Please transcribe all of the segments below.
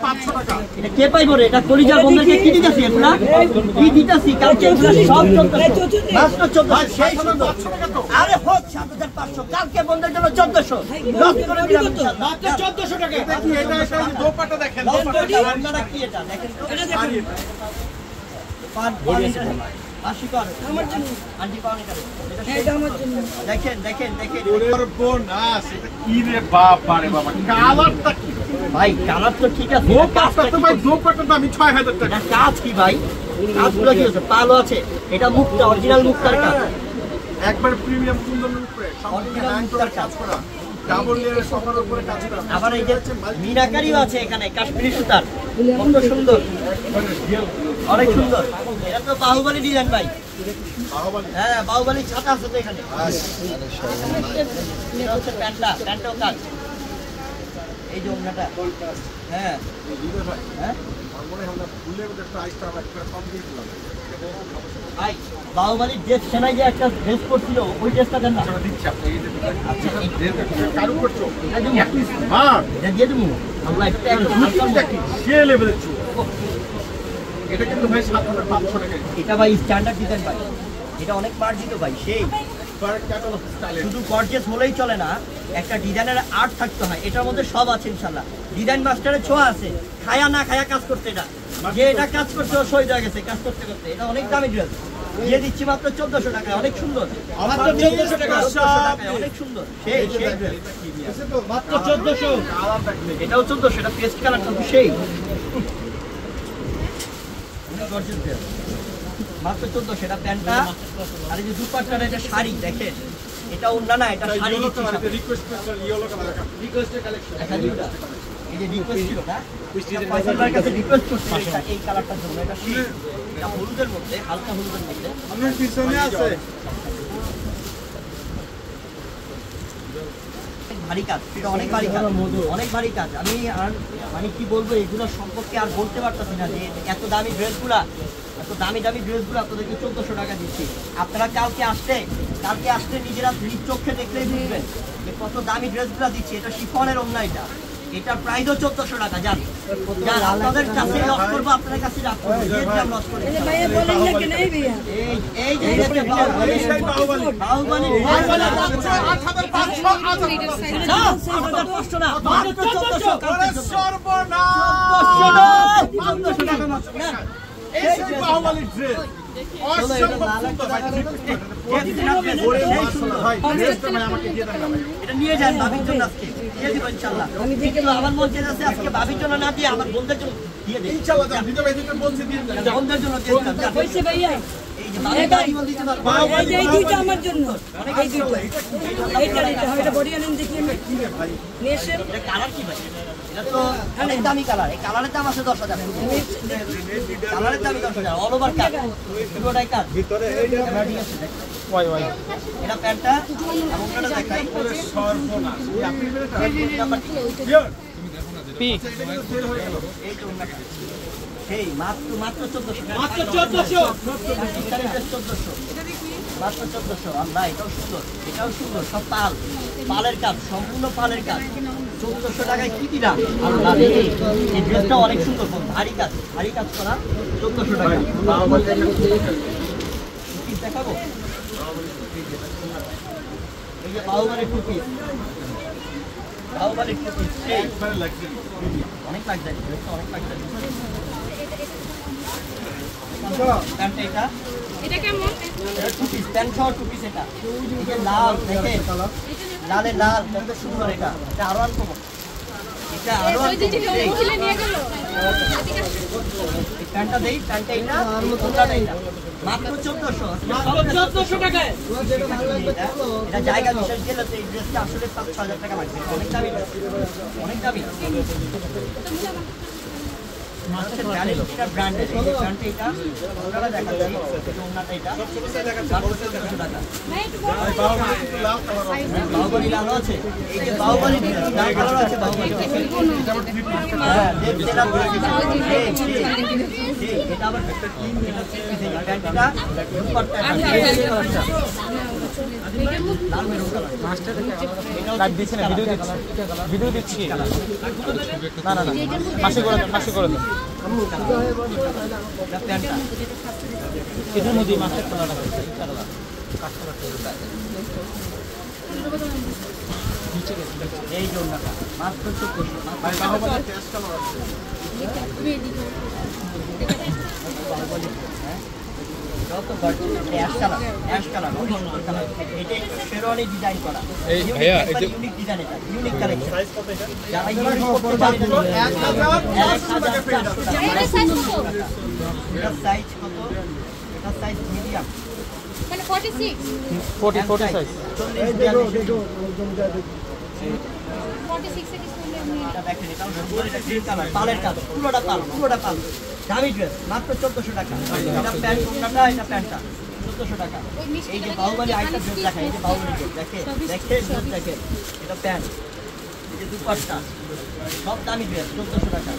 500 টাকা এটা কে পাইবো রে? এটা কলিজার বন্ধুকে কি দিতাছি এগুলা? কি দিতাছি? কালকে এগুলা সব 1400 মাত্র 1400 সেই সুন্দর। 500 টাকা তো আরে হোক 7500 কালকে বন্ধের জন্য 1400 লস করে দিলাম ইনশাআল্লাহ। মাত্র 1400 টাকা। এটা কি এটা এই দোপাটা দেখেন আপনারা কি এটা দেখেন তো এটা দেখেন পান আশি কর আমার জন্য আন্টি পান করে এটা আমার জন্য দেখেন দেখেন দেখেন ওর বোনাস এটা কি রে বাবা রে বাবা কালারটা কি ভাই কালার তো ঠিক আছে দোপাটা তো ভাই দোপাটার দাম 6000 টাকা। এটা কাজ কি ভাই? কাজগুলো কি আছে? পালো আছে, এটা মুক্তা অরিজিনাল মুক্তার কাজ, একবার প্রিমিয়াম কুন্দনের উপরে সম্পূর্ণ হ্যান্ড করে কাজ করা, ডাবল লেয়ারের সফার উপরে কাজ করা। আবার এই যে মিনাকারিও আছে এখানে, কাশ্মীরি সুতার, কত সুন্দর, অনেক সুন্দর। এটা তো বাহুবলী ডিজাইন ভাই। বাহুবলী? হ্যাঁ বাহুবলী ছাতা আছে তো এখানে। এটা হচ্ছে প্যান্টটাও কাজ, এই যে ওড়নাটা। হ্যাঁ ভাই হ্যাঁ আমার মনে হয় আমরা ফুলের মধ্যে প্রাইসটা একবার কম দিয়ে দিলাম। ভাই বাহুবলী ড্রেস সেনাই যে একটা ড্রেস করছিল ওই ড্রেসটা দেন না। দিচ্ছি আপনি এই যে আচ্ছা কারু করছো এটা দিমু হ্যাঁ এটা দিয়ে দিমু আল্লাহ একটা এটা কি সে লেভেলের চুল। এটা কিন্তু ভাই 7500 টাকা। এটা ভাই স্ট্যান্ডার্ড ডিজাইন ভাই, এটা অনেক মার্জিত ভাই, সেই পার ক্যাটালগ স্টাইলে শুধু গর্জিয়াস হলেই চলে না, একটা ডিজাইনের আর্ট থাকতে হয়। এটার মধ্যে সব আছে ইনশাআল্লাহ। ডিজাইন মাস্টারের ছোঁয়া আছে, খায়া না খায়া কাজ করতে। এটা যে এটা কাজ করতে ও শহীদ হয়ে গেছে কাজ করতে করতে। এটা অনেক দামি ড্রেস, দিয়ে দিচ্ছি মাত্র 1400 টাকায়, অনেক সুন্দর। মাত্র 1400 টাকা, 1400 টাকায় অনেক সুন্দর, সেই সেই ড্রেস তো মাত্র 1400। কালারটা কি? এটাও 1400, এটা পেস্ট কালারটা সেই গর্জিয়াস ড্রেস, মাত্র 1400। এটা প্যান্টটা আর এই যে দুপাট্টার এটা শাড়ি দেখেন, এটা ওন্না না, এটা শাড়ি দিচ্ছি সাথে। রিকোয়েস্ট করছেন ইয়েলো কালার রিকোয়েস্টের কালেকশন দেখা দিটা এই যে রিকোয়েস্ট ছিল না, পয়সার কাছে রিকোয়েস্ট করছি এই কালারটার জন্য। এটা সেই এটা হলুদের মধ্যে, হালকা হলুদের মধ্যে। আপনার পিছনে আছে ভারী কাজ, এটা অনেক ভারী কাজ, অনেক ভারী কাজ। আমি আর মানে কি বলবো এগুলো সম্পর্কে আর বলতে পারতেছি না, যে এত দামি ড্রেসগুলা, এত দামি দামি ড্রেসগুলো আপনাদেরকে 1400 টাকা দিচ্ছি। আপনারা কালকে আসলে নিজেরা নিজ চোখে দেখলেই বুঝবেন যে কত দামি ড্রেসগুলো দিচ্ছি। এটা শিফনের ওড়না, এটার প্রাইসও 1400 টাকা। জান আপনাদের কাছে লস করবো, আপনাদের কাছে রাখবো, লস করে এই যে বাহুবলী 8500 না, মাত্র 1400। সর্বনাশ এই সেই বাহুবলী ড্রেস অসম্ভব সুন্দর ভাই। এটা নিয়ে যান ভাবির জন্য, আজকে দিয়ে দিব ইনশাআল্লাহ। কিন্তু আমার মন চেয়েছে আজকে ভাবির জন্য না দিয়ে আমার বন্ধুদের জন্য দিয়ে দিই ইনশাআল্লাহ। দিতে ভাই দিতে বলছি দিন বন্ধুদের জন্য দিয়ে দিলাম। হইছে ভাইয়া, এই যে ভাবিটা জীবন দিতে পারবো, এই দুইটা আমার জন্য, এই দুইটা এইটা এটা বডি আনেন দেখি আমি নেশে। এটা কালার কি ভাই? এটা তো অনেক দামি কালার, এই কালারের দাম আছে 10,000। কালারের দাম 10,000, অল ওভার কাজ, পুরোটাই কাজ ভিতরে। এইটা ঠিক আছে দেখ ওয়াই ওয়াই। এটা প্যান্টটা এবং এটা দেখাই সর্বনাশ। আপনি পি এই তো ওনাটা সেই মাত্র 1400 টাকা, মাত্র 1400 1400 মাত্র 1400। আল্লাহ এটাও সুন্দর, এটাও সুন্দর, সব পালের কাজ, সম্পূর্ণ পালের কাজ। 1400 টাকায় কি দিলাম আল্লাহ রে। এই ড্রেসটা অনেক সুন্দর, ভারী কাজ করা, 1400 টাকা। দেখাবো এই যে বাহুবলী টু পিস, সেই অনেক লাগছে, ড্রেসটা অনেক লাগছে। প্যান্টটা এটা কেমন? এটা টু পিস, প্যান্ট সহ টু পিস। এটা এই যে লাল দেখেন, লালে লাল কত সুন্দর। এটা আরো আনবো, এটা আরো ওই যে যেটা মহিলা নিয়ে গেল এই প্যান্টটা দেই, প্যান্টটা এটা আর ওটা এটা মাত্র 1400 টাকায়। এটা জায়গা বিশেষ গেলে তো এই ড্রেসটা আসলে 5-6 হাজার টাকা লাগবে, অনেক দামি, অনেক দামি। ভ্যালেন্টিনা ব্র্যান্ডের এই ব্র্যান্ডটা এটা ওনারা দেখাচ্ছি এটা ওনাটা এটা 1400 টাকা বাহুবলী লাল আছে এই যে বাহুবলী লাল কালার আছে বাহুবলী হ্যাঁ দেব সেরা এটা আবার এটা ব্র্যান্ডটা দুপাট্টা লাল মেরুন কালার লাইভ দিচ্ছি না ভিডিও দিচ্ছি না না না ফাঁসি করে দেন এটা প্যান্টটা এটার মধ্যে মাস্টার কালারটা এই যে ওনাটা মাত্র 1400 অ্যাশ কালার এটা শেরওয়ানি ডিজাইন করা এই ভাইয়া এই যে ইউনিক ডিজাইন এটা ইউনিক কালেকশন সাইজ কত এটা যারা ইউনিক করতে পারে 1000 এটা সাইজ কত? এটা সাইজ কত এটা সাইজ মিডিয়াম মানে 46 40 সাইজ 46 এর ডিসকাউন্টে আপনি এটা দেখেন এটা গ্রিন কালার পালের কাজ পুরোটা পাল দামি ড্রেস মাত্র 1400 টাকা এটা প্যান্ট কোনটা এটা প্যান্টটা 1400 টাকা এই যে বাহুবলী আইটা ড্রেস দেখা এই যে বাহুবলী দেখে এটা প্যান্ট এই যে দুপাট্টা সব দামি ড্রেস 1400 টাকা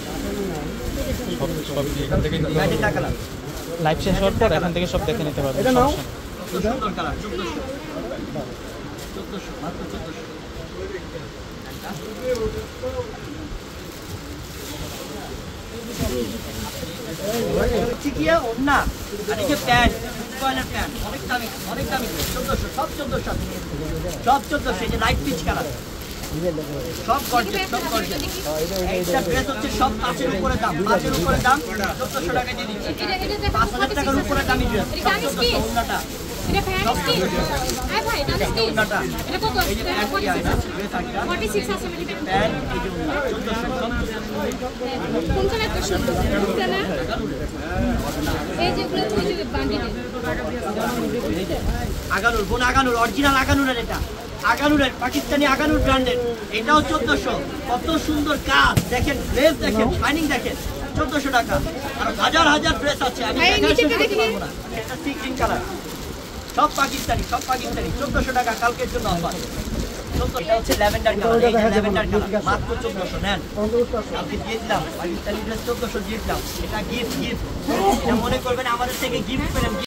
এটা টাকা লাগে লাইভ শেষ হওয়ার পর এখান থেকে সব দেখে নিতে পারবেন এটা নাও সুন্দর কালার 1400 মাত্র 1400 চিকিয়া ওন্না আর এই যে প্যান্ট কয়লার প্যান্ট অনেক দামি 1400 সব 1400 এই যে লাইট পিচ কালার সব গর্জিয়াস এইটা ড্রেস হচ্ছে সব 5 এর উপরে দাম 1400 টাকা দিয়ে দিচ্ছি এটা 5000 টাকার উপরে দামি ড্রেস এটা দামি কি? ওন্নাটা এটা ফ্যান কি? আই ভাই দামি কি? ওন্নাটা এটা কত? এই যে প্যান্ট কি আছে ড্রেস একটা 46 আছে মানে এটা প্যান্ট এই যে ওন্না 1400 কোন কালার তো সুন্দর এটা না এই যেগুলো তুই যে বান্ডিলে আগানুর অরিজিনাল আগানুরের এটা আগানুরের পাকিস্তানি আগানুর ব্র্যান্ডের এটাও 1400 কত সুন্দর কাজ দেখেন ড্রেস দেখেন শাইনিং দেখেন 1400 টাকা আর হাজার ড্রেস আছে আমি এই দেখাতে নিচেটা দেখি। পারবো না এটা সি গ্রিন কালার সব পাকিস্তানি 1400 টাকা কালকের জন্য অফার এটা হচ্ছে ল্যাভেন্ডার কালার এই যে ল্যাভেন্ডার কালার মাত্র 1400 নেন কালকে দিয়ে দিলাম পাকিস্তানি ড্রেস 1400 দিয়ে দিলাম এটা গিফট এটা মনে করবেন আমাদের থেকে গিফট পেলেন